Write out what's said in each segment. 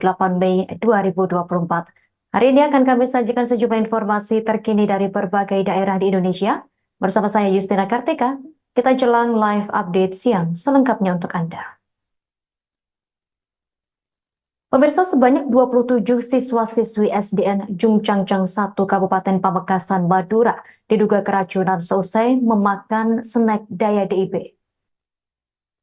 8 Mei 2024. Hari ini akan kami sajikan sejumlah informasi terkini dari berbagai daerah di Indonesia. Bersama saya Justina Kartika, kita jelang live update siang selengkapnya untuk Anda. Pemirsa, sebanyak 27 siswa-siswi SDN Jungcangcang 1 Kabupaten Pamekasan, Madura diduga keracunan seusai memakan snack daya DIB.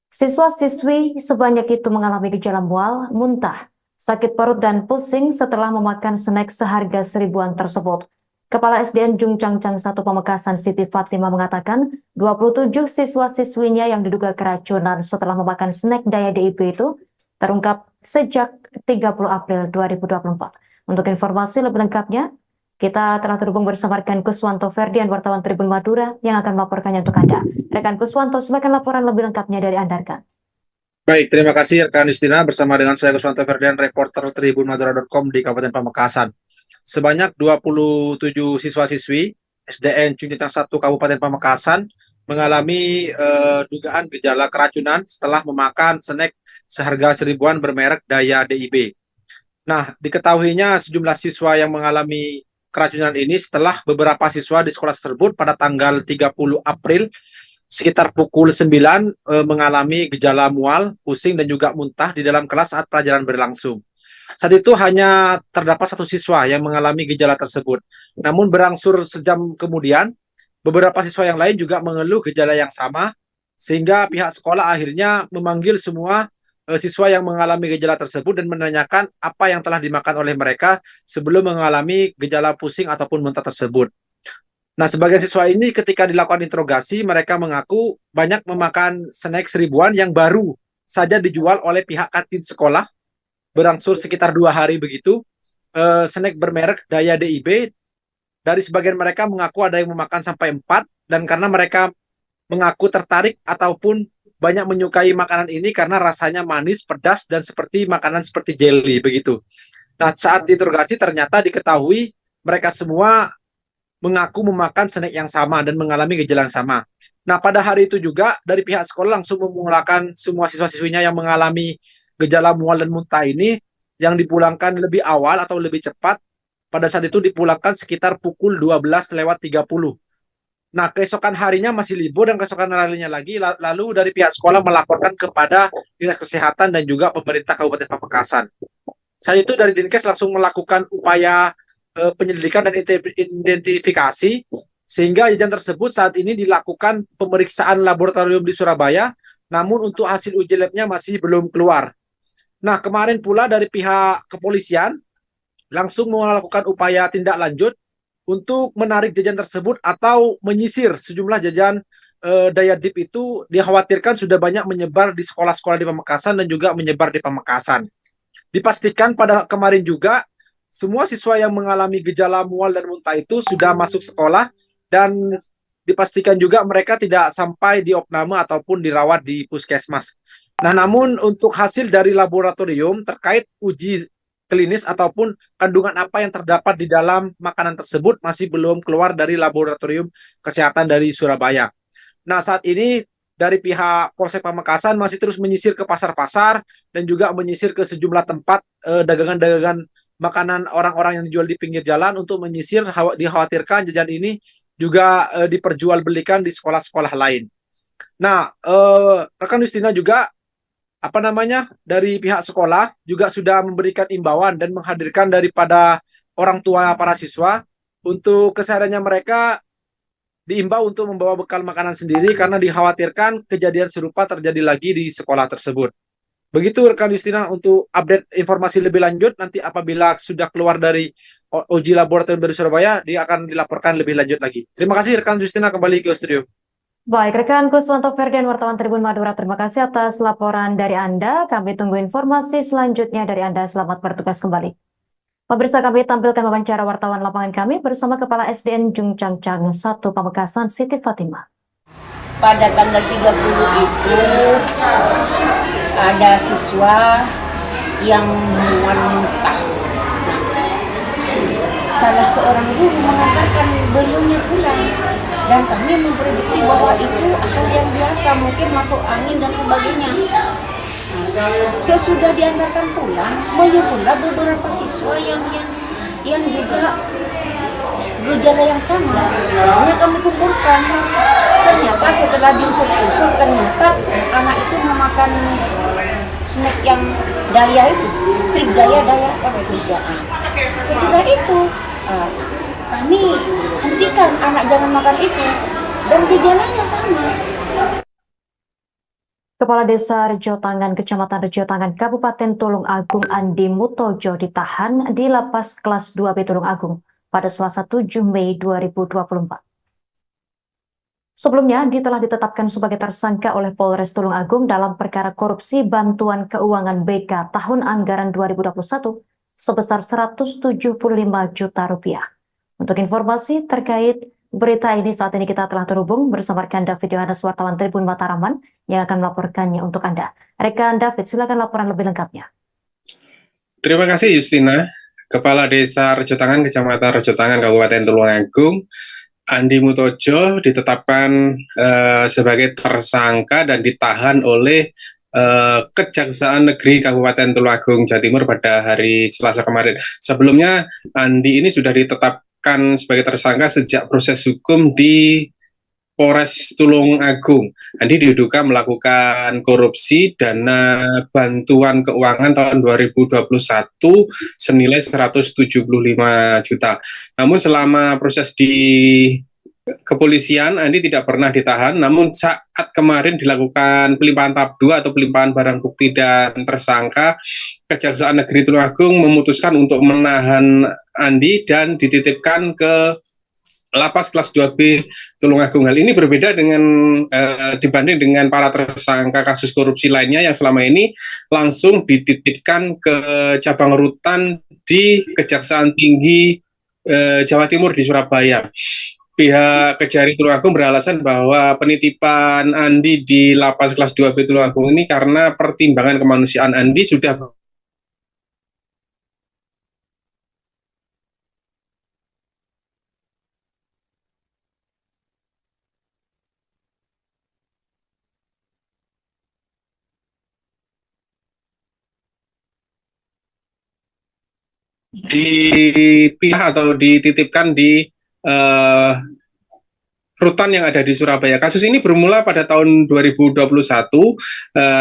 Siswa-siswi sebanyak itu mengalami gejala mual, muntah, sakit perut dan pusing setelah memakan snack seharga seribuan tersebut. Kepala SDN Jungcangcang 1 Pamekasan Siti Fatima mengatakan 27 siswa-siswinya yang diduga keracunan setelah memakan snack daya DIB itu terungkap sejak 30 April 2024. Untuk informasi lebih lengkapnya, kita telah terhubung bersama rekan Kuswanto Ferdian, wartawan Tribun Madura, yang akan melaporkannya untuk Anda. Rekan Kuswanto, silakan laporan lebih lengkapnya dari Anda, rekan. Baik, terima kasih rekan Justina. Bersama dengan saya Kuswanto Ferdian, reporter tribunmadura.com di Kabupaten Pamekasan. Sebanyak 27 siswa-siswi SDN Jungcangcang 1 Kabupaten Pamekasan mengalami dugaan gejala keracunan setelah memakan snack seharga seribuan bermerek Daya DIB. Nah, diketahuinya sejumlah siswa yang mengalami keracunan ini setelah beberapa siswa di sekolah tersebut pada tanggal 30 April sekitar pukul 9 mengalami gejala mual, pusing, dan juga muntah di dalam kelas saat pelajaran berlangsung. Saat itu hanya terdapat satu siswa yang mengalami gejala tersebut. Namun berangsur sejam kemudian, beberapa siswa yang lain juga mengeluh gejala yang sama, sehingga pihak sekolah akhirnya memanggil semua siswa yang mengalami gejala tersebut dan menanyakan apa yang telah dimakan oleh mereka sebelum mengalami gejala pusing ataupun muntah tersebut. Nah, sebagian siswa ini ketika dilakukan interogasi, mereka mengaku banyak memakan snack seribuan yang baru saja dijual oleh pihak kantin sekolah, berangsur sekitar 2 hari begitu. Snack bermerek Daya DIB, dari sebagian mereka mengaku ada yang memakan sampai 4, dan karena mereka mengaku tertarik ataupun banyak menyukai makanan ini karena rasanya manis, pedas, dan seperti makanan seperti jelly begitu. Nah, saat diinterogasi ternyata diketahui mereka semua mengaku memakan snack yang sama dan mengalami gejala yang sama. Nah, pada hari itu juga dari pihak sekolah langsung memulangkan semua siswa-siswinya yang mengalami gejala mual dan muntah ini, yang dipulangkan lebih awal atau lebih cepat. Pada saat itu dipulangkan sekitar pukul 12:30. Nah, keesokan harinya masih libur dan keesokan harinya lagi, lalu dari pihak sekolah melaporkan kepada Dinas Kesehatan dan juga pemerintah Kabupaten Pamekasan. Saat itu dari Dinkes langsung melakukan upaya penyelidikan dan identifikasi, sehingga jajan tersebut saat ini dilakukan pemeriksaan laboratorium di Surabaya, namun untuk hasil uji labnya masih belum keluar. Nah, kemarin pula dari pihak kepolisian langsung melakukan upaya tindak lanjut untuk menarik jajan tersebut atau menyisir sejumlah jajan Daya DIB itu dikhawatirkan sudah banyak menyebar di sekolah-sekolah di Pamekasan dan juga menyebar di Pamekasan. Dipastikan pada kemarin juga semua siswa yang mengalami gejala mual dan muntah itu sudah masuk sekolah, dan dipastikan juga mereka tidak sampai di opname ataupun dirawat di puskesmas. Nah, namun untuk hasil dari laboratorium terkait uji klinis ataupun kandungan apa yang terdapat di dalam makanan tersebut masih belum keluar dari laboratorium kesehatan dari Surabaya. Nah, saat ini dari pihak Polsek Pamekasan masih terus menyisir ke pasar-pasar dan juga menyisir ke sejumlah tempat dagangan-dagangan makanan orang-orang yang dijual di pinggir jalan untuk menyisir, dikhawatirkan jajan ini juga diperjualbelikan di sekolah-sekolah lain. Nah, rekan Justina juga dari pihak sekolah juga sudah memberikan imbauan dan menghadirkan daripada orang tua para siswa untuk kesehariannya mereka diimbau untuk membawa bekal makanan sendiri karena dikhawatirkan kejadian serupa terjadi lagi di sekolah tersebut. Begitu rekan Justina untuk update informasi lebih lanjut, nanti apabila sudah keluar dari uji laboratorium dari Surabaya, dia akan dilaporkan lebih lanjut lagi. Terima kasih rekan Justina, kembali ke studio. Baik, rekan Kuswanto Ferdian, wartawan Tribun Madura, terima kasih atas laporan dari Anda. Kami tunggu informasi selanjutnya dari Anda. Selamat bertugas kembali. Pemirsa, kami tampilkan wawancara wartawan lapangan kami bersama Kepala SDN Jungcangcang 1 Pamekasan Siti Fatima. Pada tanggal 30 itu ada siswa yang mual muntah. Salah seorang guru mengatakan belumnya pulang, dan kami memprediksi bahwa itu hal yang biasa, mungkin masuk angin dan sebagainya. Sesudah diantarkan pulang, menyusullah beberapa siswa yang juga gejala yang sama. Hanya kami kumpulkan. Ternyata setelah diusul-usul, ternyata anak itu memakan snack yang daya itu, trip daya apa itu. Sesudah itu, kami hentikan anak jangan makan itu, dan gejalanya sama. Kepala Desa Rejotangan, Kecamatan Rejotangan, Kabupaten Tulung Agung Andi Mutojo ditahan di Lapas Kelas 2B Tulung Agung pada Selasa 7 Mei 2024. Sebelumnya, telah ditetapkan sebagai tersangka oleh Polres Tulung Agung dalam perkara korupsi bantuan keuangan BK tahun anggaran 2021 sebesar Rp175 juta. Untuk informasi terkait berita ini, saat ini kita telah terhubung bersama rekan David Yohanes, wartawan Tribun Mataraman, yang akan melaporkannya untuk Anda. Rekan David, silakan laporan lebih lengkapnya. Terima kasih Justina. Kepala Desa Rejotangan, Kecamatan Rejotangan, Kabupaten Tulung Agung, Andi Mutojo ditetapkan sebagai tersangka dan ditahan oleh Kejaksaan Negeri Kabupaten Tulung Agung, Jawa Timur pada hari Selasa kemarin. Sebelumnya, Andi ini sudah ditetapkan sebagai tersangka sejak proses hukum di Polres Tulung Agung. Andi diduga melakukan korupsi dana bantuan keuangan tahun 2021 senilai 175 juta. Namun selama proses di kepolisian, Andi tidak pernah ditahan, namun saat kemarin dilakukan pelimpahan tahap 2 atau pelimpahan barang bukti dan tersangka, Kejaksaan Negeri Tulung Agung memutuskan untuk menahan Andi dan dititipkan ke Lapas Kelas 2B Tulung Agung. Hal ini berbeda dengan dibanding dengan para tersangka kasus korupsi lainnya yang selama ini langsung dititipkan ke cabang rutan di Kejaksaan Tinggi Jawa Timur di Surabaya. Pihak Kejari Tulung Agung beralasan bahwa penitipan Andi di Lapas Kelas 2B Tulung Agung ini karena pertimbangan kemanusiaan. Andi sudah dipindah atau dititipkan di rutan yang ada di Surabaya. Kasus ini bermula pada tahun 2021.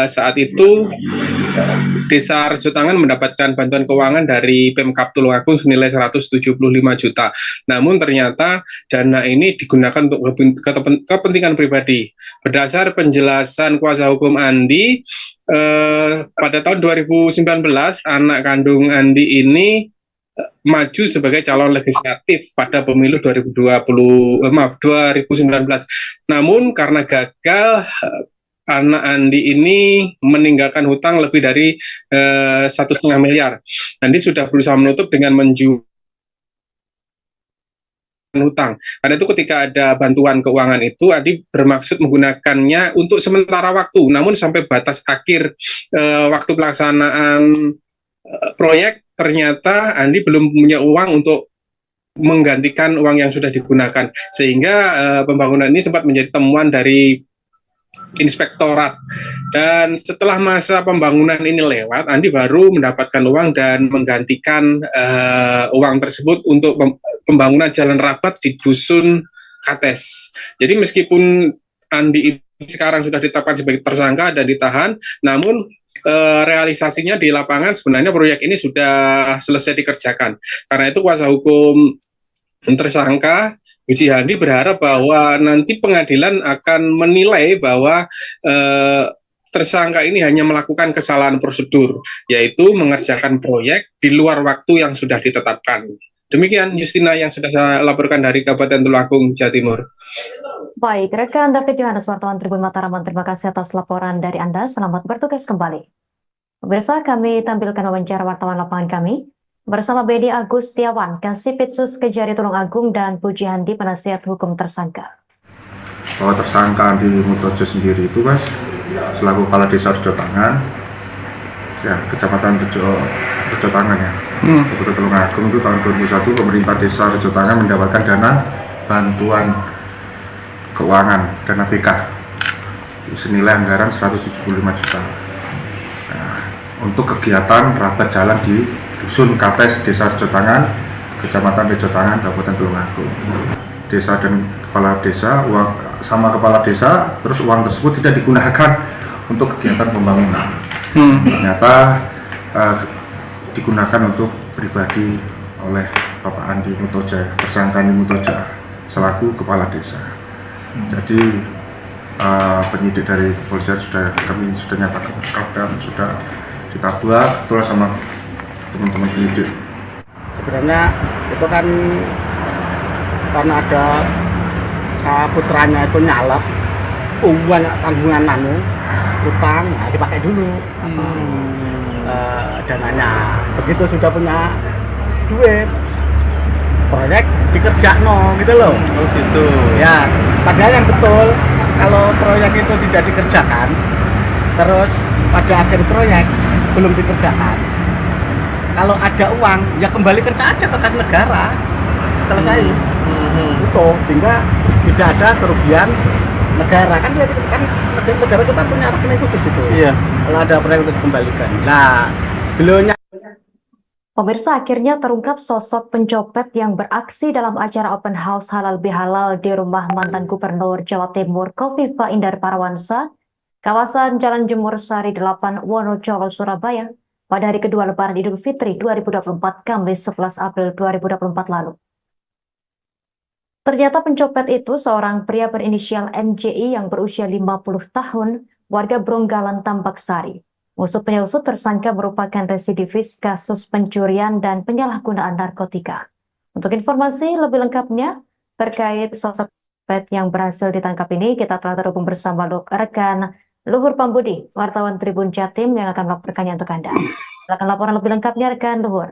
Saat itu Desa Rejotangan mendapatkan bantuan keuangan dari Pemkab Tulung Agung senilai 175 juta. Namun ternyata dana ini digunakan untuk kepentingan pribadi. Berdasar penjelasan kuasa hukum Andi, pada tahun 2019 anak kandung Andi ini maju sebagai calon legislatif pada pemilu 2019. Namun karena gagal, anak Andi ini meninggalkan hutang lebih dari 1,5 miliar. Andi sudah berusaha menutup dengan menjual hutang. Karena itu ketika ada bantuan keuangan itu, Andi bermaksud menggunakannya untuk sementara waktu. Namun sampai batas akhir waktu pelaksanaan proyek, ternyata Andi belum punya uang untuk menggantikan uang yang sudah digunakan, sehingga pembangunan ini sempat menjadi temuan dari inspektorat. Dan setelah masa pembangunan ini lewat, Andi baru mendapatkan uang dan menggantikan uang tersebut untuk pembangunan jalan rapat di Dusun Kates. Jadi meskipun Andi sekarang sudah ditetapkan sebagai tersangka dan ditahan, namun realisasinya di lapangan sebenarnya proyek ini sudah selesai dikerjakan. Karena itu kuasa hukum tersangka Uji Handi berharap bahwa nanti pengadilan akan menilai bahwa tersangka ini hanya melakukan kesalahan prosedur, yaitu mengerjakan proyek di luar waktu yang sudah ditetapkan. Demikian Justina yang sudah saya laporkan dari Kabupaten Tulung Agung, Jawa Timur. Baik, rekan David Yohanes, wartawan Tribun Mataraman, terima kasih atas laporan dari Anda. Selamat bertugas kembali. Pemirsa, kami tampilkan wawancara wartawan lapangan kami bersama Bedi Agustiawan, Kasipitsus Kejari Tulung Agung, dan Puji Handi, penasihat hukum tersangka. Bahwa tersangka Andi Mutojo sendiri itu, Mas, selaku Kepala Desa Rejotangan, ya, Kecamatan Rejotangan ya, Kabupaten Tulung Agung itu tahun 2021 pemerintah Desa Rejotangan mendapatkan dana bantuan keuangan, dana BK senilai anggaran 175 juta. Nah, untuk kegiatan rapat jalan di Dusun Kates, Desa Rejotangan, Kecamatan Rejotangan, Kabupaten Tulungagung. Desa dan kepala desa, kepala desa, terus uang tersebut tidak digunakan untuk kegiatan pembangunan. Ternyata digunakan untuk pribadi oleh Bapak Andi Mutoja, tersangka Andi Mutoja, selaku kepala desa. Jadi penyidik dari kepolisian kami sudah nyatakan dan sudah ditabrak betul sama teman-teman penyidik. Sebenarnya itu kan karena ada putranya itu nyalep uang tanggungan utang, nah dipakai dulu dananya. Begitu sudah punya duit, proyek dikerjakno gitu loh. Oh gitu. Ya, padahal yang betul kalau proyek itu tidak dikerjakan, terus pada akhir proyek belum dikerjakan, kalau ada uang ya kembalikan saja ke kas negara, selesai. Itu sehingga tidak ada kerugian negara kan negara kita punya rekening khusus itu. Iya. Kalau ada proyek untuk dikembalikan. Nah, beliaunya. Pemirsa, akhirnya terungkap sosok pencopet yang beraksi dalam acara open house halal bihalal di rumah mantan Gubernur Jawa Timur Kofifa Indar Parawansa, kawasan Jalan Jemur Sari 8, Wonocolo, Surabaya, pada hari kedua Lebaran Idul Fitri 2024, Kamis 11 April 2024 lalu. Ternyata pencopet itu seorang pria berinisial MJI yang berusia 50 tahun, warga Bronggalan, Tambak Sari. Usut penyusut, tersangka merupakan residivis kasus pencurian dan penyalahgunaan narkotika. Untuk informasi lebih lengkapnya terkait sosok pencopet yang berhasil ditangkap ini, kita telah terhubung bersama rekan Luhur Pambudi, wartawan Tribun Jatim yang akan melaporkannya untuk Anda. Silakan laporan lebih lengkapnya rekan Luhur.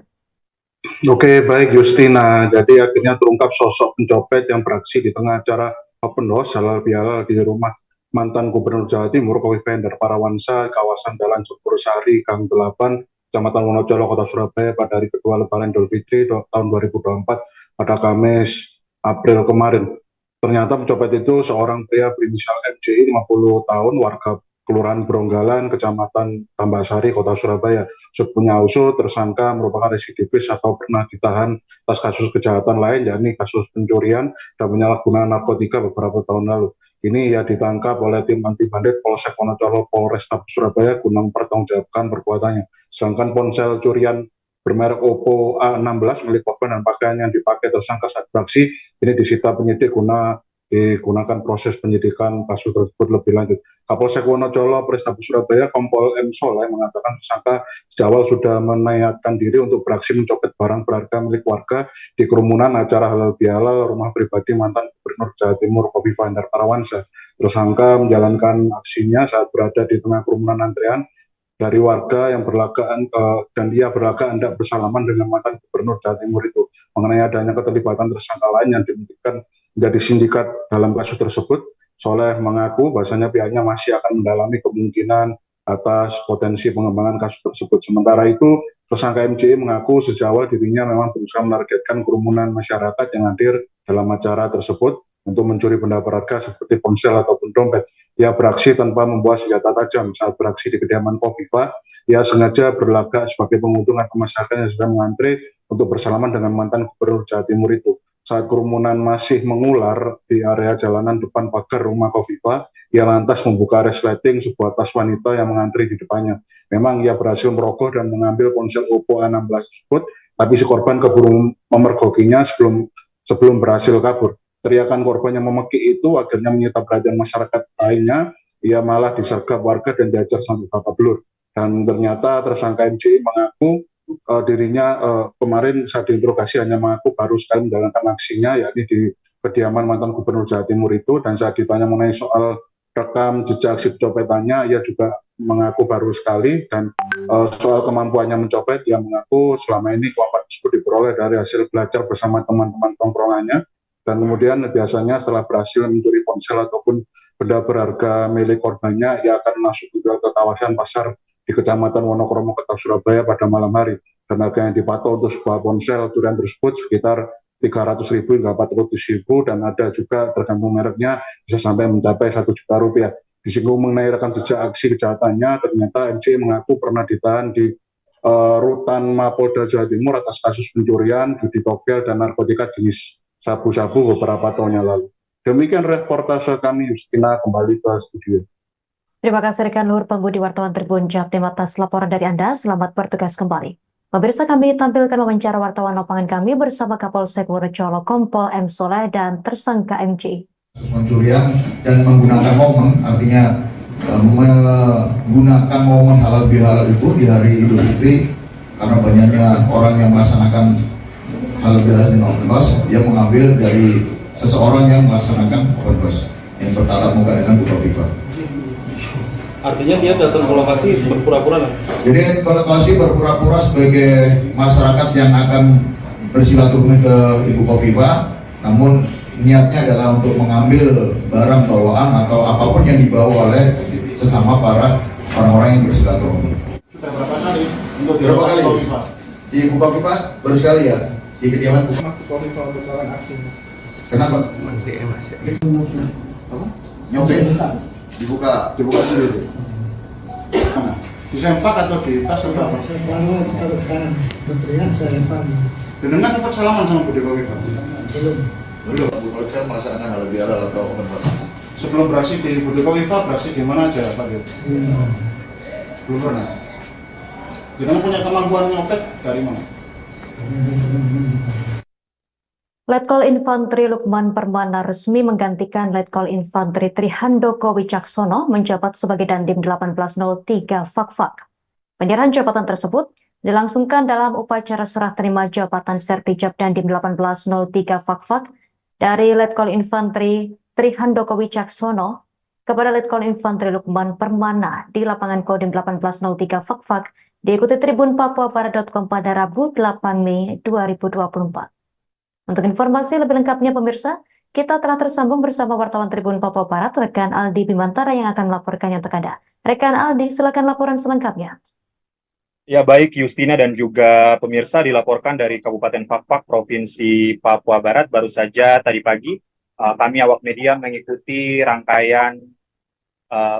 Oke, baik Justina. Jadi akhirnya terungkap sosok pencopet yang beraksi di tengah acara open house halal bihalal di rumah mantan Gubernur Jawa Timur Kofifa Indar Parawansa, kawasan Jalan Jemur Sari, Gang 8, Kecamatan Wonocolo, Kota Surabaya pada hari kedua Lebaran Idul Fitri tahun 2024 pada Kamis April kemarin. Ternyata pencopet itu seorang pria berinisial MJI 50 tahun, warga Kelurahan Bronggalan, Kecamatan Tambak-Sari, Kota Surabaya. Punya usut, tersangka merupakan residivis atau pernah ditahan atas kasus kejahatan lain, yakni kasus pencurian dan penyalahgunaan narkotika beberapa tahun lalu. Ini ya ditangkap oleh tim anti bandit Polsek Wonocolo Polrestabes Surabaya guna mempertanggungjawabkan perbuatannya. Sedangkan ponsel curian bermerek Oppo A16 milik korban dan pakaian yang dipakai tersangka saat beraksi ini disita penyidik guna digunakan proses penyidikan kasus tersebut lebih lanjut. Kapolsek Wonocolo Polrestabes Surabaya Kompol M. Soleh mengatakan tersangka sejak awal sudah menayatkan diri untuk beraksi mencopet barang berharga milik warga di kerumunan acara halal bihalal rumah pribadi mantan Gubernur Jawa Timur Kofifa Indar Parawansa. Tersangka menjalankan aksinya saat berada di tengah kerumunan antrean dari warga yang berlaga dan dia berlaga hendak bersalaman dengan mantan Gubernur Jawa Timur itu. Mengenai adanya keterlibatan tersangka lain yang dimungkinkan menjadi sindikat dalam kasus tersebut, Soleh mengaku bahwasanya pihaknya masih akan mendalami kemungkinan atas potensi pengembangan kasus tersebut. Sementara itu, tersangka MJI mengaku sejak awal dirinya memang berusaha menargetkan kerumunan masyarakat yang hadir dalam acara tersebut untuk mencuri benda berharga seperti ponsel ataupun dompet. Ia beraksi tanpa membawa senjata tajam. Saat beraksi di kediaman Kofifa, ia sengaja berlagak sebagai pengunjung atau masyarakat yang sedang mengantre untuk bersalaman dengan mantan Gubernur Jawa Timur itu. Saat kerumunan masih mengular di area jalanan depan pagar rumah Kofifa, ia lantas membuka resleting sebuah tas wanita yang mengantri di depannya. Memang ia berhasil merogoh dan mengambil ponsel Oppo A16 tersebut, tapi si korban keburu memergokinya sebelum berhasil kabur. Teriakan korban yang memekik itu akhirnya menyita perhatian masyarakat lainnya. Ia malah disergap warga dan diajar sampai babak belur. Dan ternyata tersangka MJI mengaku dirinya kemarin saat diinterogasi hanya mengaku baru sekali menjalankan aksinya, yakni di kediaman mantan Gubernur Jawa Timur itu. Dan saat ditanya mengenai soal rekam jejak aksi pencopetannya, ia juga mengaku baru sekali. Dan soal kemampuannya mencopet, ia mengaku selama ini kemampuan tersebut diperoleh dari hasil belajar bersama teman-teman tongkrongannya. Dan kemudian biasanya setelah berhasil mencuri ponsel ataupun benda berharga milik korbannya, ia akan masuk ke kawasan pasar di Kecamatan Wonokromo, Kota Surabaya pada malam hari. Dan harga yang dipatok untuk sebuah ponsel curian tersebut sekitar 300.000 hingga 400.000, dan ada juga tergantung mereknya bisa sampai mencapai 1 juta rupiah. Disinggung mengenai rekam jejak aksi kejahatannya, ternyata MC mengaku pernah ditahan di Rutan Mapolda Jawa Timur atas kasus pencurian, judi togel, dan narkotika jenis sabu-sabu beberapa tahun yang lalu. Demikian reportase kami, Justina, kembali ke studio. Terima kasih rekan Nur Pembudi wartawan Tribun Jatim atas laporan dari Anda. Selamat bertugas kembali. Pemirsa, kami tampilkan wawancara wartawan lapangan kami bersama Kapolsek Wonocolo Kompol M. Soleh dan tersangka MJ. Pencurian dan menggunakan momen, artinya menggunakan momen halal bihalal itu di hari Idul Fitri, karena banyaknya orang yang melaksanakan halal bihalal di open house, dia mengambil dari seseorang yang melaksanakan open house yang bertatap muka dengan Bu Kofifa. Artinya dia datang ke lokasi berpura-pura. Jadi ke lokasi berpura-pura sebagai masyarakat yang akan bersilaturahmi ke Ibu Kofifa, namun niatnya adalah untuk mengambil barang bawaan atau apapun yang dibawa oleh sesama para orang-orang yang bersilaturahmi. Sudah berapa kali? Berapa kali? Di Ibu Kofifa baru sekali ya? Di kediaman Bu Kofifa untuk melakukan aksi. Kenapa? Nyopet? Dibuka sendiri. Disempak atau di tas atau apa? Kalau taruh kanan, berteriak saya lempar. Dengan sempat salaman sama Budi Kofifa? Belum. Bu Kofifa melaksanakan halal bihalal atau open house. Sebelum beraksi di Budi Kofifa, beraksi di mana aja Pak Gir? Belum pernah. Dengan punya kemampuan nyopet dari mana? Letkol Infantri Lukman Permana resmi menggantikan Letkol Infantri Trihandoko Wicaksono menjabat sebagai Dandim 1803 Fakfak. Penyerahan jabatan tersebut dilangsungkan dalam upacara serah terima jabatan Sertijab Dandim 1803 Fakfak dari Letkol Infantri Trihandoko Wicaksono kepada Letkol Infantri Lukman Permana di lapangan Kodim 1803 Fakfak diikuti Tribun Papua-Barat.com pada Rabu 8 Mei 2024. Untuk informasi lebih lengkapnya pemirsa, kita telah tersambung bersama wartawan Tribun Papua Barat, rekan Aldi Bimantara yang akan melaporkannya untuk Anda. Rekan Aldi, silakan laporan selengkapnya. Ya baik, Justina dan juga pemirsa, dilaporkan dari Kabupaten Fakfak, Provinsi Papua Barat. Baru saja tadi pagi kami awak media mengikuti rangkaian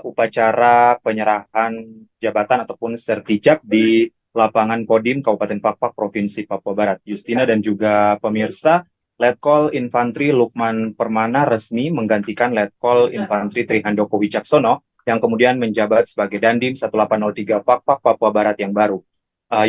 upacara penyerahan jabatan ataupun sertijab di lapangan Kodim Kabupaten Fakfak, Provinsi Papua Barat. Justina dan juga pemirsa, Letkol Infantri Lukman Permana resmi menggantikan Letkol Infantri Trihandoko Wicaksono yang kemudian menjabat sebagai Dandim 1803 Fakfak, Papua Barat yang baru.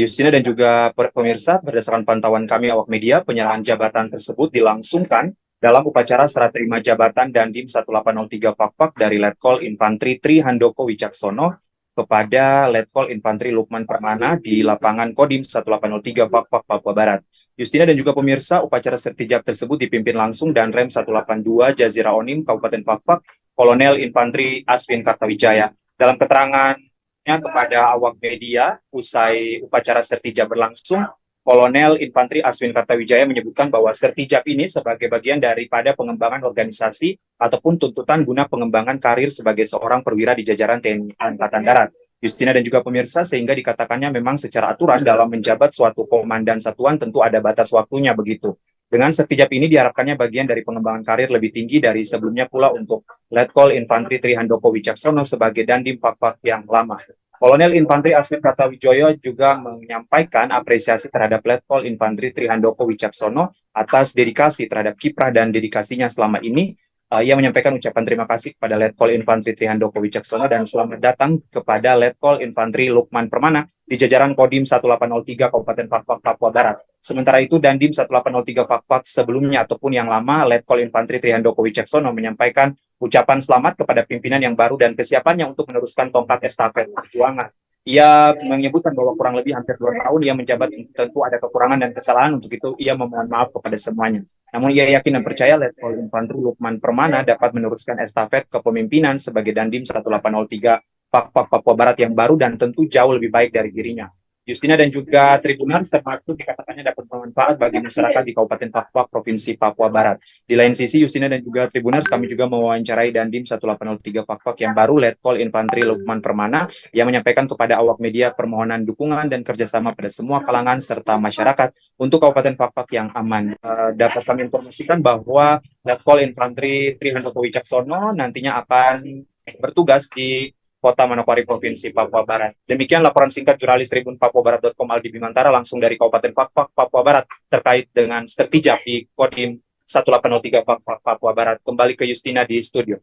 Justina dan juga pemirsa, berdasarkan pantauan kami awak media, penyerahan jabatan tersebut dilangsungkan dalam upacara serah terima jabatan Dandim 1803 Fakfak dari Letkol Infantri Trihandoko Wicaksono kepada Letkol Infantri Lukman Permana di lapangan Kodim 1803 Fakfak, Papua Barat. Justina dan juga pemirsa, upacara sertijab tersebut dipimpin langsung dan Rem 182 Jazira Onim Kabupaten Fakfak, Kolonel Infantri Aswin Kartawijaya. Dalam keterangannya kepada awak media, usai upacara sertijab berlangsung, Kolonel Infantri Aswin Kartawijaya menyebutkan bahwa sertijab ini sebagai bagian daripada pengembangan organisasi ataupun tuntutan guna pengembangan karir sebagai seorang perwira di jajaran TNI Angkatan Darat. Justina dan juga pemirsa, sehingga dikatakannya memang secara aturan dalam menjabat suatu komandan satuan tentu ada batas waktunya begitu. Dengan sertijab ini diharapkannya bagian dari pengembangan karir lebih tinggi dari sebelumnya pula untuk Letkol Infantri Trihandoko Wicaksono sebagai Dandim Fakfak yang lama. Kolonel Infantri Aswin Kartawijaya juga menyampaikan apresiasi terhadap Letkol Infantri Trihandoko Wicaksono atas dedikasi terhadap kiprah dan dedikasinya selama ini. Ia menyampaikan ucapan terima kasih kepada Letkol Infantri Trihandoko Wicaksono dan selamat datang kepada Letkol Infantri Lukman Permana di jajaran Kodim 1803 Kabupaten Fakfak, Papua Barat. Sementara itu, Dandim 1803 Fakfak sebelumnya ataupun yang lama, Letkol Infantri Trihandoko Wicaksono menyampaikan ucapan selamat kepada pimpinan yang baru dan kesiapannya untuk meneruskan tongkat estafet perjuangan. Ia menyebutkan bahwa kurang lebih hampir 2 tahun ia menjabat, tentu ada kekurangan dan kesalahan, untuk itu ia memohon maaf kepada semuanya. Namun ia yakin dan percaya Letkol Infantri Lukman Permana dapat meneruskan estafet kepemimpinan sebagai Dandim 1803 Fakfak, Papua Barat yang baru dan tentu jauh lebih baik dari dirinya. Justina dan juga Tribuners termasuk dikatakannya dapat bermanfaat bagi masyarakat di Kabupaten Fakfak, Provinsi Papua Barat. Di lain sisi, Justina dan juga Tribuners, kami juga mewawancarai Dandim 1803 Fakfak yang baru, Letkol Infantri Lukman Permana, yang menyampaikan kepada awak media permohonan dukungan dan kerjasama pada semua kalangan serta masyarakat untuk Kabupaten Fakfak yang aman. Dapat kami informasikan bahwa Letkol Infantri Trihandoko Wicaksono nantinya akan bertugas di Kota Manokwari, Provinsi Papua Barat. Demikian laporan singkat jurnalis Tribun Papuabarat.com Aldi Bimantara langsung dari Kabupaten Fakfak, Papua Barat terkait dengan Sertijab di Kodim 1803 Fakfak, Papua Barat. Kembali ke Justina di studio.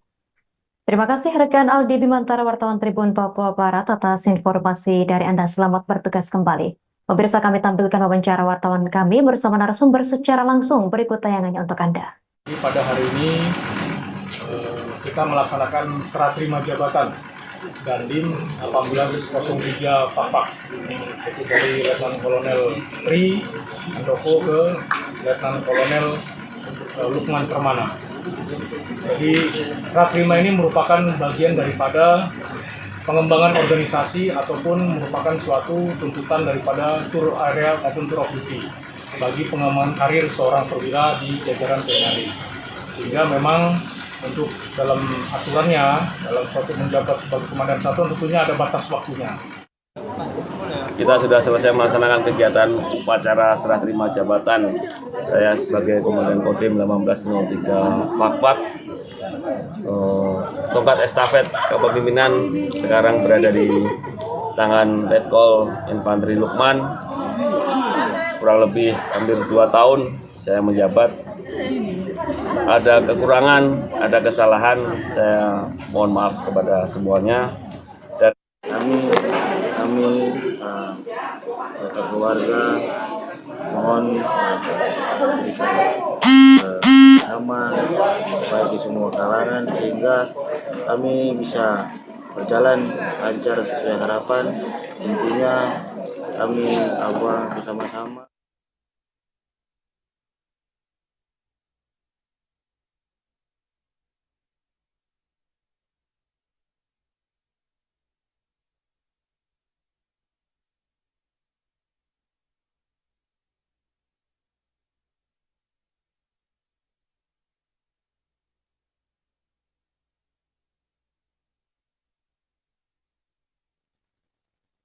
Terima kasih rekan Aldi Bimantara, wartawan Tribun Papua Barat atas informasi dari Anda. Selamat bertugas kembali. Pemirsa, kami tampilkan wawancara wartawan kami bersama narasumber secara langsung. Berikut tayangannya untuk Anda. Pada hari ini kita melaksanakan serah terima jabatan Dandim 1803 Fakfak, yaitu dari Letnan Kolonel Tri Handoko ke Letnan Kolonel Lukman Permana. Jadi serah terima ini merupakan bagian daripada pengembangan organisasi ataupun merupakan suatu tuntutan daripada tur area maupun tur of duty bagi pengembangan karir seorang perwira di jajaran TNI. Sehingga memang untuk dalam asurannya, dalam suatu menjabat sebagai komandan satuan tentunya ada batas waktunya. Kita sudah selesai melaksanakan kegiatan upacara serah terima jabatan. Saya sebagai Komandan Kodim 1803 Fakfak. Tongkat estafet kepemimpinan sekarang berada di tangan Letkol Infantri Lukman. Kurang lebih hampir 2 tahun saya menjabat. Ada kekurangan, ada kesalahan, saya mohon maaf kepada semuanya. Dan kami keluarga mohon aman bagi semua kalangan sehingga kami bisa berjalan lancar sesuai harapan. Intinya kami bersama-sama.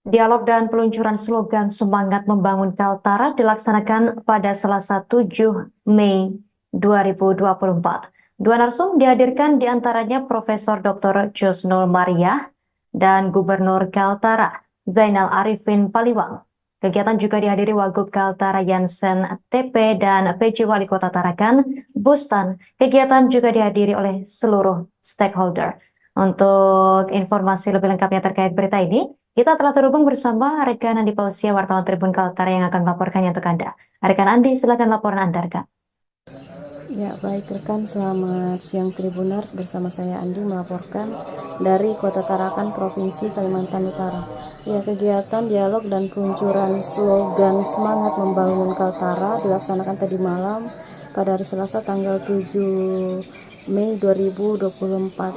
Dialog dan peluncuran slogan Semangat Membangun Kaltara dilaksanakan pada Selasa 7 Mei 2024. Dua narsum dihadirkan diantaranya Profesor Dr. Josnul Maria dan Gubernur Kaltara Zainal Arifin Paliwang. Kegiatan juga dihadiri Wagub Kaltara Yansen TP dan PJ Wali Kota Tarakan Bustan. Kegiatan juga dihadiri oleh seluruh stakeholder. Untuk informasi lebih lengkapnya terkait berita ini, kita telah terhubung bersama rekan Andi Pausia, wartawan Tribun Kaltara yang akan melaporkannya untuk Anda. Rekan Andi, silakan laporan Anda, rekan. Ya, baik rekan, selamat siang Tribuners. Bersama saya Andi melaporkan dari Kota Tarakan, Provinsi Kalimantan Utara. Ya, kegiatan dialog dan peluncuran slogan Semangat Membangun Kaltara dilaksanakan tadi malam pada hari Selasa tanggal 7 Mei 2024.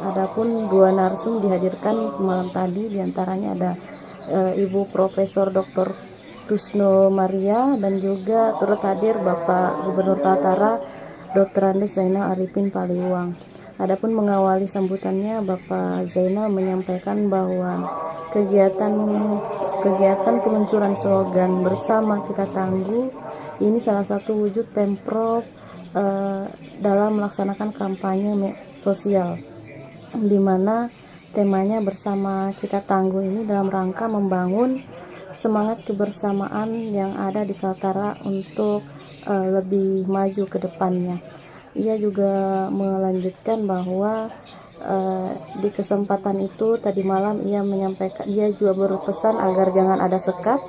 Adapun dua narsum dihadirkan malam tadi, diantaranya ada Ibu Profesor Dr. Josnul Maria dan juga turut hadir Bapak Gubernur Kaltara Dr. Andes Zainal Arifin Paliwang. Adapun mengawali sambutannya, Bapak Zainal menyampaikan bahwa kegiatan peluncuran slogan Bersama Kita Tangguh ini salah satu wujud Pemprov dalam melaksanakan kampanye sosial, di mana temanya Bersama Kita Tangguh ini dalam rangka membangun semangat kebersamaan yang ada di Kaltara untuk lebih maju ke depannya. Ia juga melanjutkan bahwa di kesempatan itu tadi malam ia juga berpesan agar jangan ada sekat,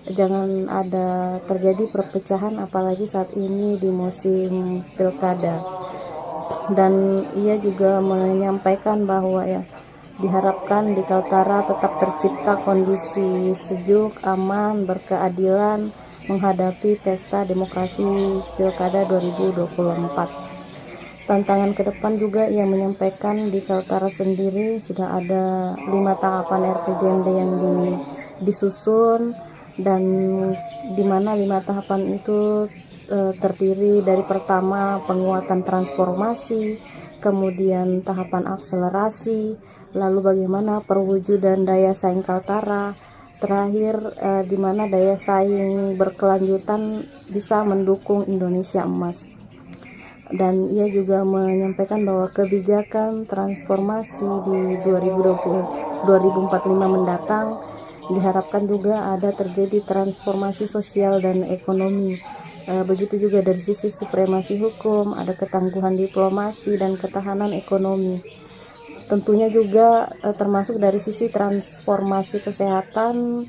jangan ada terjadi perpecahan apalagi saat ini di musim pilkada. Dan ia juga menyampaikan bahwa diharapkan di Kaltara tetap tercipta kondisi sejuk, aman, berkeadilan menghadapi pesta demokrasi pilkada 2024. Tantangan ke depan juga ia menyampaikan di Kaltara sendiri sudah ada 5 tahapan RPJMD yang disusun, dan di mana 5 tahapan itu terdiri dari pertama penguatan transformasi, kemudian tahapan akselerasi, lalu bagaimana perwujudan daya saing Kaltara, terakhir di mana daya saing berkelanjutan bisa mendukung Indonesia Emas. Dan ia juga menyampaikan bahwa kebijakan transformasi di 2045 mendatang diharapkan juga ada terjadi transformasi sosial dan ekonomi. Begitu juga dari sisi supremasi hukum, ada ketangguhan diplomasi dan ketahanan ekonomi. Tentunya juga termasuk dari sisi transformasi kesehatan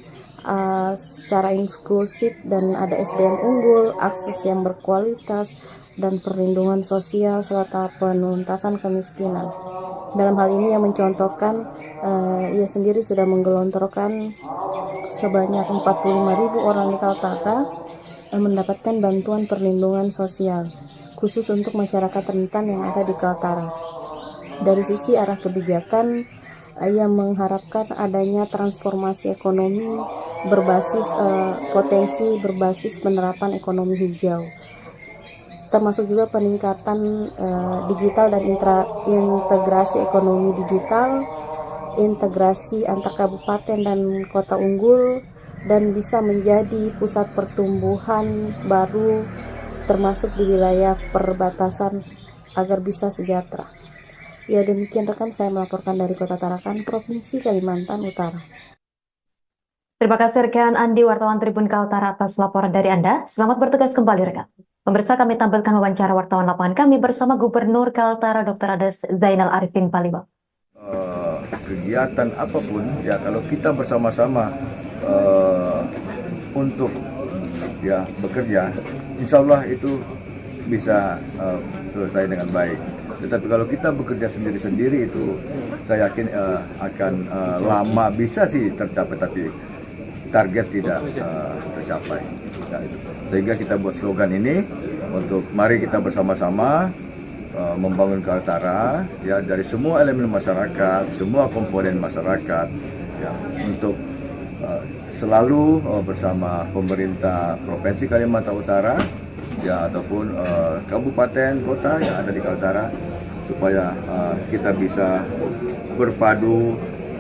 secara inklusif dan ada SDM unggul, akses yang berkualitas, dan perlindungan sosial serta penuntasan kemiskinan. Dalam hal ini yang mencontohkan ia sendiri sudah menggelontorkan sebanyak 45.000 orang di Kaltara mendapatkan bantuan perlindungan sosial khusus untuk masyarakat rentan yang ada di Kaltara. Dari sisi arah kebijakan, ia mengharapkan adanya transformasi ekonomi berbasis potensi berbasis penerapan ekonomi hijau, termasuk juga peningkatan digital dan integrasi ekonomi digital, integrasi antar kabupaten dan kota unggul, dan bisa menjadi pusat pertumbuhan baru termasuk di wilayah perbatasan agar bisa sejahtera. Ya, demikian rekan, saya melaporkan dari Kota Tarakan, Provinsi Kalimantan Utara. Terima kasih rekan Andi, wartawan Tribun Kaltara atas laporan dari Anda. Selamat bertugas kembali rekan. Pemirsa, kami tampilkan wawancara wartawan lapangan kami bersama Gubernur Kaltara Dr. Ades Zainal Arifin Palibang. Kegiatan apapun ya, kalau kita bersama-sama untuk ya bekerja, insya Allah itu bisa selesai dengan baik. Tetapi kalau kita bekerja sendiri-sendiri itu saya yakin akan lama, bisa sih tercapai tapi target tidak tercapai. Ya, itu. Sehingga kita buat slogan ini untuk mari kita bersama-sama membangun Kaltara ya, dari semua elemen masyarakat, semua komponen masyarakat ya, untuk selalu bersama pemerintah Provinsi Kalimantan Utara ya, ataupun kabupaten kota yang ada di Kaltara, supaya kita bisa berpadu,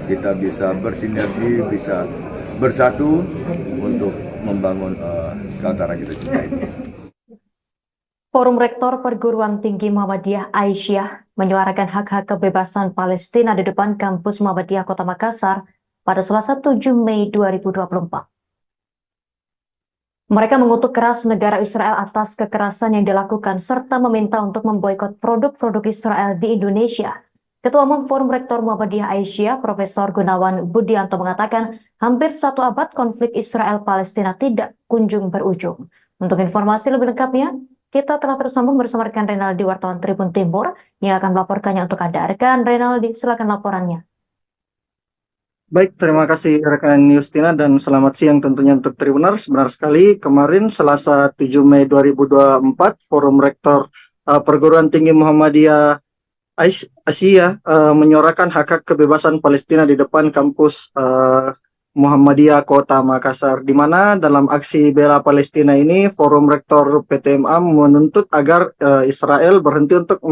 kita bisa bersinergi, bisa bersatu untuk membangun Kaltara kita cintai. Forum Rektor Perguruan Tinggi Muhammadiyah Aisyah menyuarakan hak-hak kebebasan Palestina di depan kampus Muhammadiyah Kota Makassar pada Selasa 7 Mei 2024. Mereka mengutuk keras negara Israel atas kekerasan yang dilakukan serta meminta untuk memboikot produk-produk Israel di Indonesia. Ketua Umum Forum Rektor Muhammadiyah Aisyah, Profesor Gunawan Budianto mengatakan hampir 1 abad konflik Israel-Palestina tidak kunjung berujung. Untuk informasi lebih lengkapnya, kita telah tersambung bersama rekan Renaldi, wartawan Tribun Timur, yang akan melaporkannya untuk Anda. Rekan Renaldi, silakan laporannya. Baik, terima kasih rekan Justina dan selamat siang tentunya untuk Tribuners. Benar sekali, kemarin Selasa 7 Mei 2024, Forum Rektor Perguruan Tinggi Muhammadiyah Aisyah menyuarakan hak-hak kebebasan Palestina di depan kampus Muhammadiyah Kota Makassar, di mana dalam aksi bela Palestina ini Forum Rektor PTMA menuntut agar Israel berhenti untuk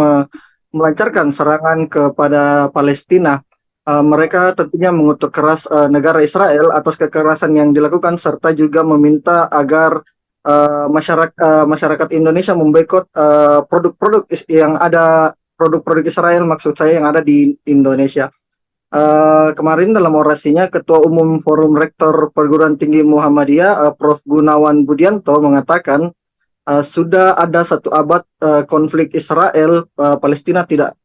melancarkan serangan kepada Palestina. Mereka tentunya mengutuk keras negara Israel atas kekerasan yang dilakukan serta juga meminta agar masyarakat Indonesia memboikot produk-produk yang ada, produk-produk Israel maksud saya yang ada di Indonesia. Kemarin dalam orasinya Ketua Umum Forum Rektor Perguruan Tinggi Muhammadiyah Prof. Gunawan Budianto mengatakan sudah ada 1 abad konflik Israel Palestina tidak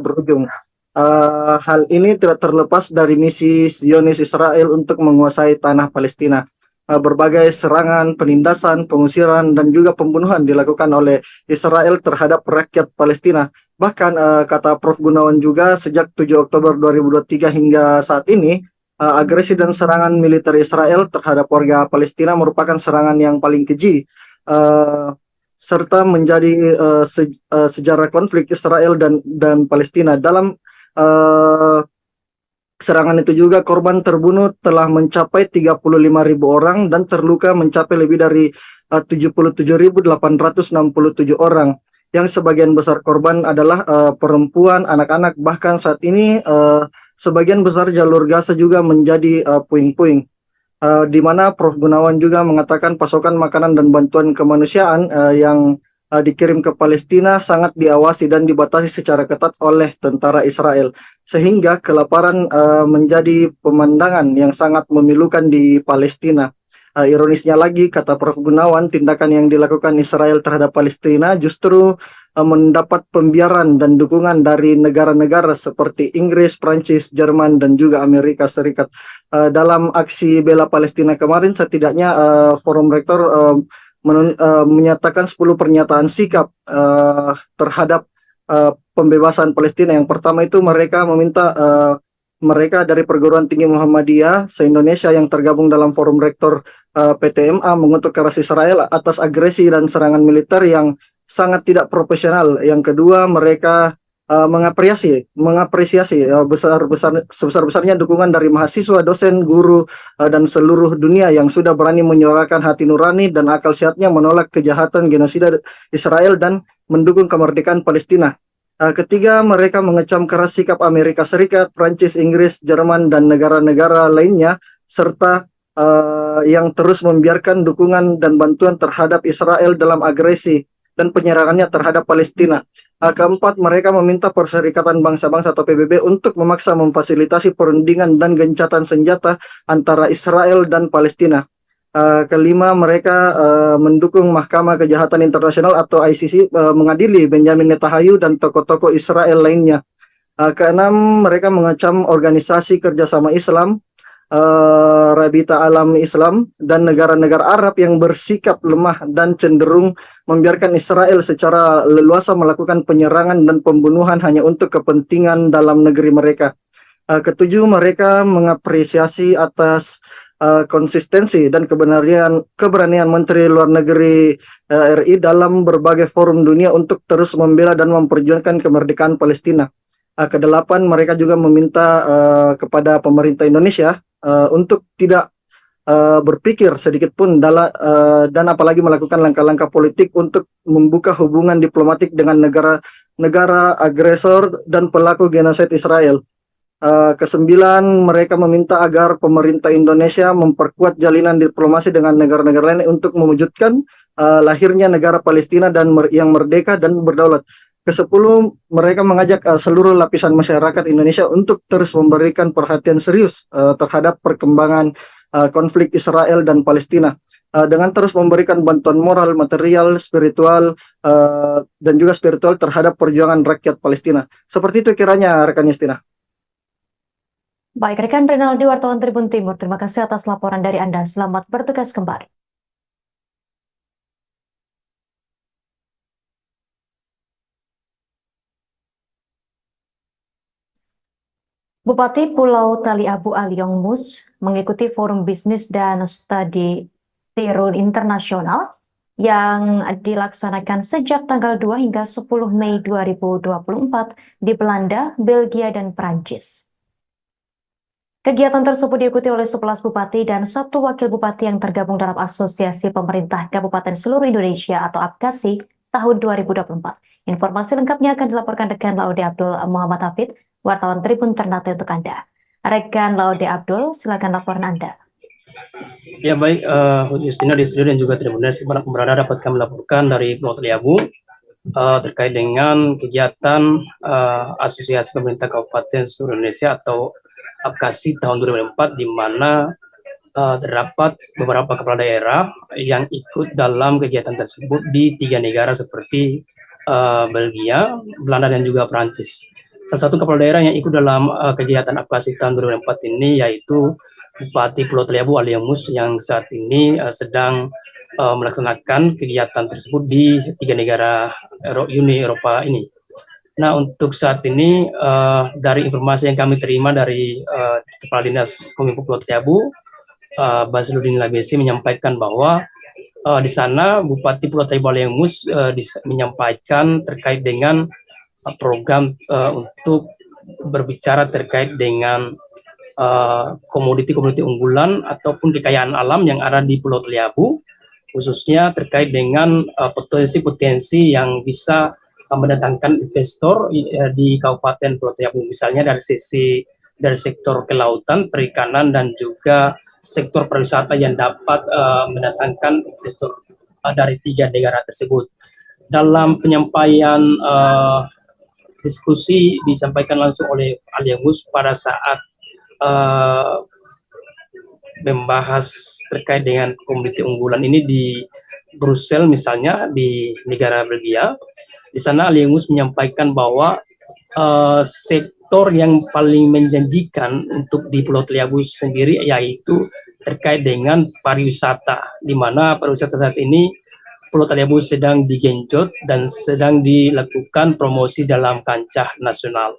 berujung. Hal ini tidak terlepas dari misi Zionis Israel untuk menguasai tanah Palestina. Berbagai serangan, penindasan, pengusiran, dan juga pembunuhan dilakukan oleh Israel terhadap rakyat Palestina. Bahkan kata Prof. Gunawan juga, sejak 7 Oktober 2023 hingga saat ini, agresi dan serangan militer Israel terhadap warga Palestina merupakan serangan yang paling keji, serta menjadi sejarah konflik Israel dan Palestina. Dalam serangan itu juga korban terbunuh telah mencapai 35.000 orang dan terluka mencapai lebih dari 77.867 orang, yang sebagian besar korban adalah perempuan, anak-anak, bahkan saat ini sebagian besar jalur Gaza juga menjadi puing-puing. Di mana Prof. Gunawan juga mengatakan pasokan makanan dan bantuan kemanusiaan yang dikirim ke Palestina sangat diawasi dan dibatasi secara ketat oleh tentara Israel, sehingga kelaparan menjadi pemandangan yang sangat memilukan di Palestina. Ironisnya lagi, kata Prof. Gunawan, tindakan yang dilakukan Israel terhadap Palestina justru mendapat pembiaran dan dukungan dari negara-negara seperti Inggris, Prancis, Jerman, dan juga Amerika Serikat. Dalam aksi bela Palestina kemarin, setidaknya Forum Rektor menyatakan 10 pernyataan sikap terhadap pembebasan Palestina. Yang pertama itu mereka meminta mereka dari Perguruan Tinggi Muhammadiyah se-Indonesia yang tergabung dalam Forum Rektor PTMA mengutuk keras Israel atas agresi dan serangan militer yang sangat tidak profesional. Yang kedua, mereka mengapresiasi sebesar-besarnya dukungan dari mahasiswa, dosen, guru, dan seluruh dunia yang sudah berani menyuarakan hati nurani dan akal sehatnya menolak kejahatan genosida Israel dan mendukung kemerdekaan Palestina. Ketiga, mereka mengecam keras sikap Amerika Serikat, Prancis, Inggris, Jerman, dan negara-negara lainnya, serta yang terus membiarkan dukungan dan bantuan terhadap Israel dalam agresi dan penyerangannya terhadap Palestina. Keempat, mereka meminta Perserikatan Bangsa-Bangsa atau PBB untuk memaksa memfasilitasi perundingan dan gencatan senjata antara Israel dan Palestina. Kelima, mereka mendukung Mahkamah Kejahatan Internasional atau ICC mengadili Benjamin Netanyahu dan tokoh-tokoh Israel lainnya. Keenam, mereka mengecam Organisasi Kerjasama Islam, Rabita Alam Islam, dan negara-negara Arab yang bersikap lemah dan cenderung membiarkan Israel secara leluasa melakukan penyerangan dan pembunuhan hanya untuk kepentingan dalam negeri mereka. Ketujuh, mereka mengapresiasi atas konsistensi dan keberanian Menteri Luar Negeri RI dalam berbagai forum dunia untuk terus membela dan memperjuangkan kemerdekaan Palestina. Kedelapan, mereka juga meminta kepada pemerintah Indonesia untuk tidak berpikir sedikit pun dan apalagi melakukan langkah-langkah politik untuk membuka hubungan diplomatik dengan negara agresor dan pelaku genosida Israel. Kesembilan, mereka meminta agar pemerintah Indonesia memperkuat jalinan diplomasi dengan negara-negara lain untuk mewujudkan lahirnya negara Palestina yang merdeka dan berdaulat. Kesepuluh, mereka mengajak seluruh lapisan masyarakat Indonesia untuk terus memberikan perhatian serius terhadap perkembangan konflik Israel dan Palestina dengan terus memberikan bantuan moral, material, spiritual, dan juga spiritual terhadap perjuangan rakyat Palestina. Seperti itu kiranya rekan Justina. Baik, rekan Renaldi, wartawan Tribun Timur, terima kasih atas laporan dari Anda. Selamat bertugas kembali. Bupati Pulau Tali Abu Aliong Mus mengikuti forum bisnis dan studi Tirul Internasional yang dilaksanakan sejak tanggal 2 hingga 10 Mei 2024 di Belanda, Belgia, dan Prancis. Kegiatan tersebut diikuti oleh 11 bupati dan 1 wakil bupati yang tergabung dalam Asosiasi Pemerintah Kabupaten Seluruh Indonesia atau APKASI tahun 2024. Informasi lengkapnya akan dilaporkan rekan Laude Abdul Muhammad Hafid, wartawan Tribun Ternate untuk Anda. Rekan Laude Abdul, silakan laporan Anda. Ya baik, Justina di studio dan juga Tribuners berada dapat kami laporkan dari Pulau Tali Abu terkait dengan kegiatan Asosiasi Pemerintah Kabupaten Seluruh Indonesia atau APKASI tahun 2004, di mana terdapat beberapa kepala daerah yang ikut dalam kegiatan tersebut di 3 negara seperti Belgia, Belanda, dan juga Prancis. Salah satu kepala daerah yang ikut dalam kegiatan APKASI tahun 2004 ini yaitu Bupati Pulau Tali Abu Aliong Mus yang saat ini sedang melaksanakan kegiatan tersebut di 3 negara Uni Eropa ini. Nah, untuk saat ini dari informasi yang kami terima dari Kepala Dinas Kominfo Pulau Tali Abu, Basluddin Labesi menyampaikan bahwa di sana Bupati Pulau Tali Abu Aliong Mus menyampaikan terkait dengan program untuk berbicara terkait dengan komoditi-komoditi unggulan ataupun kekayaan alam yang ada di Pulau Tali Abu, khususnya terkait dengan potensi-potensi yang bisa mendatangkan investor di Kabupaten Pulau Tali Abu, misalnya dari sektor kelautan, perikanan, dan juga sektor pariwisata yang dapat mendatangkan investor dari 3 negara tersebut. dalam penyampaian diskusi disampaikan langsung oleh Aliamus pada saat membahas terkait dengan komoditi unggulan ini di Brussels misalnya di negara Belgia. Di sana Aliamus menyampaikan bahwa sektor yang paling menjanjikan untuk di Pulau Taliabu sendiri yaitu terkait dengan pariwisata, di mana pariwisata saat ini Pulau Taliabu sedang digenjot dan sedang dilakukan promosi dalam kancah nasional.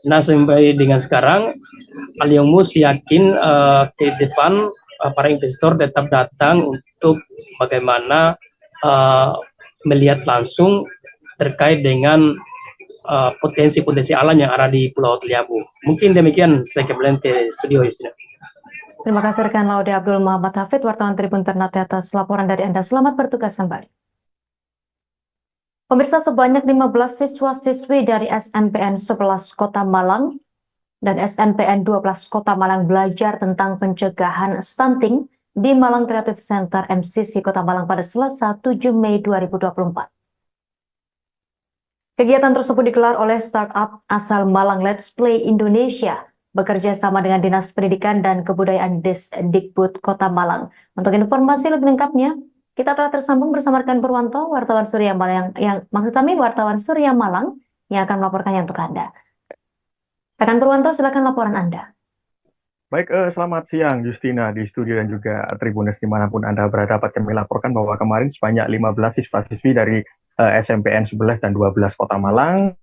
Nah, sampai dengan sekarang, Aliamus yakin ke depan para investor tetap datang untuk bagaimana melihat langsung terkait dengan potensi-potensi alam yang ada di Pulau Taliabu. Mungkin demikian saya kembali ke studio Justina. Terima kasih rekan Laude Abdul Muhammad Hafid, wartawan Tribun Ternate atas laporan dari Anda. Selamat bertugas kembali. Pemirsa, sebanyak 15 siswa-siswi dari SMPN 11 Kota Malang dan SMPN 12 Kota Malang belajar tentang pencegahan stunting di Malang Creative Center MCC Kota Malang pada Selasa 7 Mei 2024. Kegiatan tersebut digelar oleh startup asal Malang Let's Play Indonesia bekerja sama dengan Dinas Pendidikan dan Kebudayaan Desdikbud Kota Malang. Untuk informasi lebih lengkapnya, kita telah tersambung bersama rekan Purwanto, wartawan Surya Malang wartawan Surya Malang yang akan melaporkannya untuk Anda. Rekan Purwanto, silakan laporan Anda. Baik, selamat siang Justina di studio dan juga Tribuners dimanapun Anda berada. Dapat kami laporkan bahwa kemarin sebanyak 15 siswa-siswi dari SMPN 11 dan 12 Kota Malang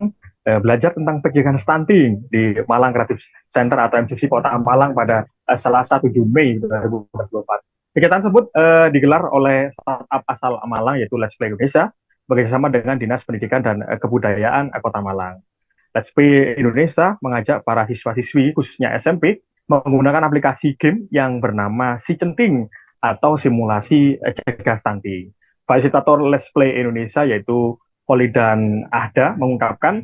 belajar tentang pencegahan stunting di Malang Creative Center atau MCC Kota Malang pada Selasa 7 Mei 2024. Kegiatan tersebut digelar oleh startup asal Malang yaitu Let's Play Indonesia bekerjasama dengan Dinas Pendidikan dan Kebudayaan Kota Malang. Let's Play Indonesia mengajak para siswa-siswi khususnya SMP menggunakan aplikasi game yang bernama Si Centing atau simulasi cegah stunting. Fasilitator Let's Play Indonesia yaitu Polidan Ahda mengungkapkan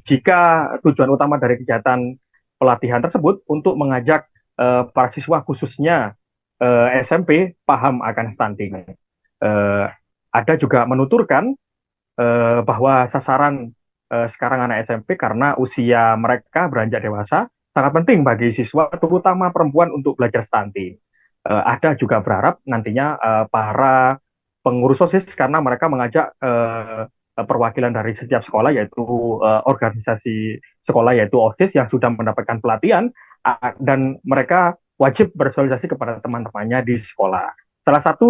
jika tujuan utama dari kegiatan pelatihan tersebut untuk mengajak para siswa khususnya SMP paham akan stunting. Ada juga menuturkan bahwa sasaran sekarang anak SMP karena usia mereka beranjak dewasa sangat penting bagi siswa terutama perempuan untuk belajar stunting. Ada juga berharap nantinya para pengurus OSIS karena mereka mengajak perwakilan dari setiap sekolah yaitu organisasi sekolah yaitu OSIS yang sudah mendapatkan pelatihan dan mereka wajib bersosialisasi kepada teman-temannya di sekolah. Salah satu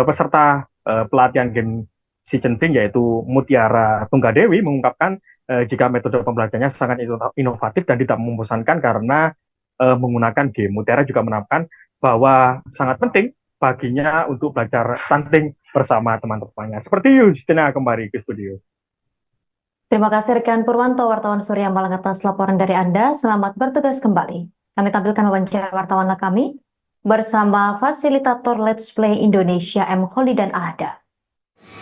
peserta pelatihan game Si Centing yaitu Mutiara Tunggadewi mengungkapkan jika metode pembelajarannya sangat inovatif dan tidak membosankan karena menggunakan game. Mutiara juga menambahkan bahwa sangat penting baginya untuk belajar stunting bersama teman-temannya. Seperti Justina kembali ke studio. Terima kasih rekan Purwanto, wartawan Surya Malang atas laporan dari Anda. Selamat bertugas kembali. Kami tampilkan wawancara wartawan kami bersama fasilitator Let's Play Indonesia M. Kholi dan Ahda.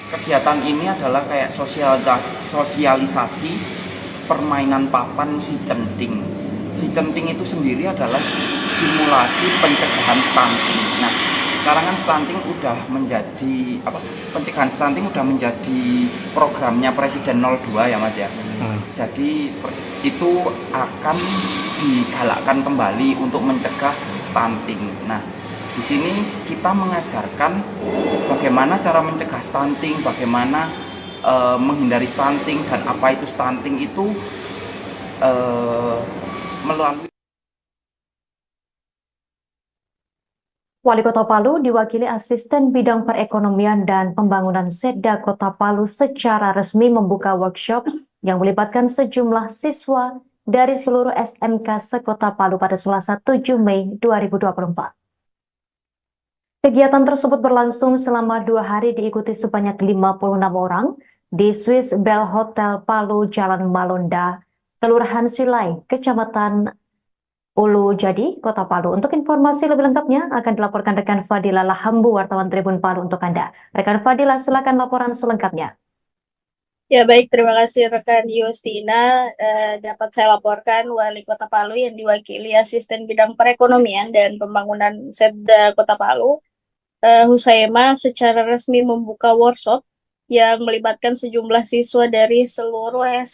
Kegiatan ini adalah kayak sosialisasi permainan papan Si Centing. Si Centing itu sendiri adalah simulasi pencegahan stunting. Nah, sekarang kan stunting udah menjadi pencegahan stunting udah menjadi programnya Presiden 02 ya Mas ya. Jadi itu akan digalakkan kembali untuk mencegah stunting. Nah, di sini kita mengajarkan bagaimana cara mencegah stunting, bagaimana menghindari stunting dan apa itu stunting itu melalui Wali Kota Palu diwakili Asisten Bidang Perekonomian dan Pembangunan Setda Kota Palu secara resmi membuka workshop yang melibatkan sejumlah siswa dari seluruh SMK se-Kota Palu pada Selasa 7 Mei 2024. Kegiatan tersebut berlangsung selama 2 hari diikuti sebanyak 56 orang di Swiss Bell Hotel Palu, Jalan Malonda, Kelurahan Silai, Kecamatan Ulu Jadi, Kota Palu. Untuk informasi lebih lengkapnya akan dilaporkan rekan Fadila Lahambu, wartawan Tribun Palu untuk Anda. Rekan Fadila, silakan laporan selengkapnya. Ya baik, terima kasih rekan Justina. Dapat saya laporkan Wali Kota Palu yang diwakili Asisten Bidang Perekonomian dan Pembangunan Setda Kota Palu, Husaima secara resmi membuka workshop yang melibatkan sejumlah siswa dari seluruh SMA